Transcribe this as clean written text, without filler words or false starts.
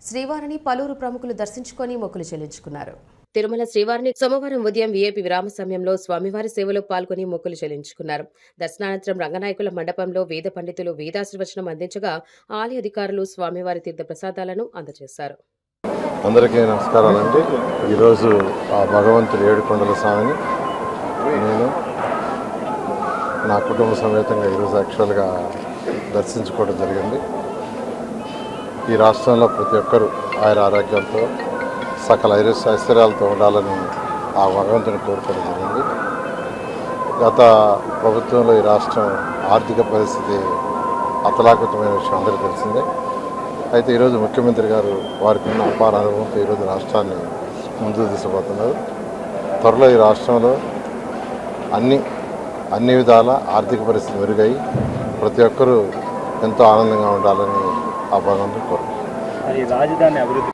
శ్రీవారిని పలువురు ప్రముఖులు దర్శించుకొని మొక్కులు చెల్లించుకున్నారు. తిరుమల శ్రీవారిని సోమవారం ఉదయం వీఐపీ విరామ సమయంలో స్వామివారి సేవలో పాల్గొని మొక్కులు చెల్లించుకున్నారు. దర్శనానంతరం రంగనాయకుల మండపంలో వేద పండితులు వేదాశీర్వచనం అందించగా ఆలయ అధికారులు స్వామివారి తీర్థ ప్రసాదాలను అందజేశారు. అందరికీ నమస్కారాలండి. ఈరోజు ఆ భగవంతుడు ఏడుకొండల స్వామిని నేను నా కుటుంబ సమేతంగా ఈరోజు యాక్చువల్గా దర్శించుకోవడం జరిగింది. ఈ రాష్ట్రంలో ప్రతి ఒక్కరూ ఆయన ఆరోగ్యంతో సకల ఐశ్వర్యాలతో ఉండాలని ఆ భగవంతుని కోరుకోవడం జరిగింది. గత ప్రభుత్వంలో ఈ రాష్ట్రం ఆర్థిక పరిస్థితి అతలాకుతమైన విషయం అందరికీ తెలిసిందే. అయితే ఈరోజు ముఖ్యమంత్రి గారు వారికి ఉన్న అపార అనుభవంతో ఈరోజు రాష్ట్రాన్ని ముందుకు తీసుకుపోతున్నారు. త్వరలో ఈ రాష్ట్రంలో అన్ని విధాల ఆర్థిక పరిస్థితి మెరుగై ప్రతి ఒక్కరూ ఎంతో ఆనందంగా ఉండాలని ఆ భగవంతుని కోరుకుంటున్నారు. రాజధాని అభివృద్ధి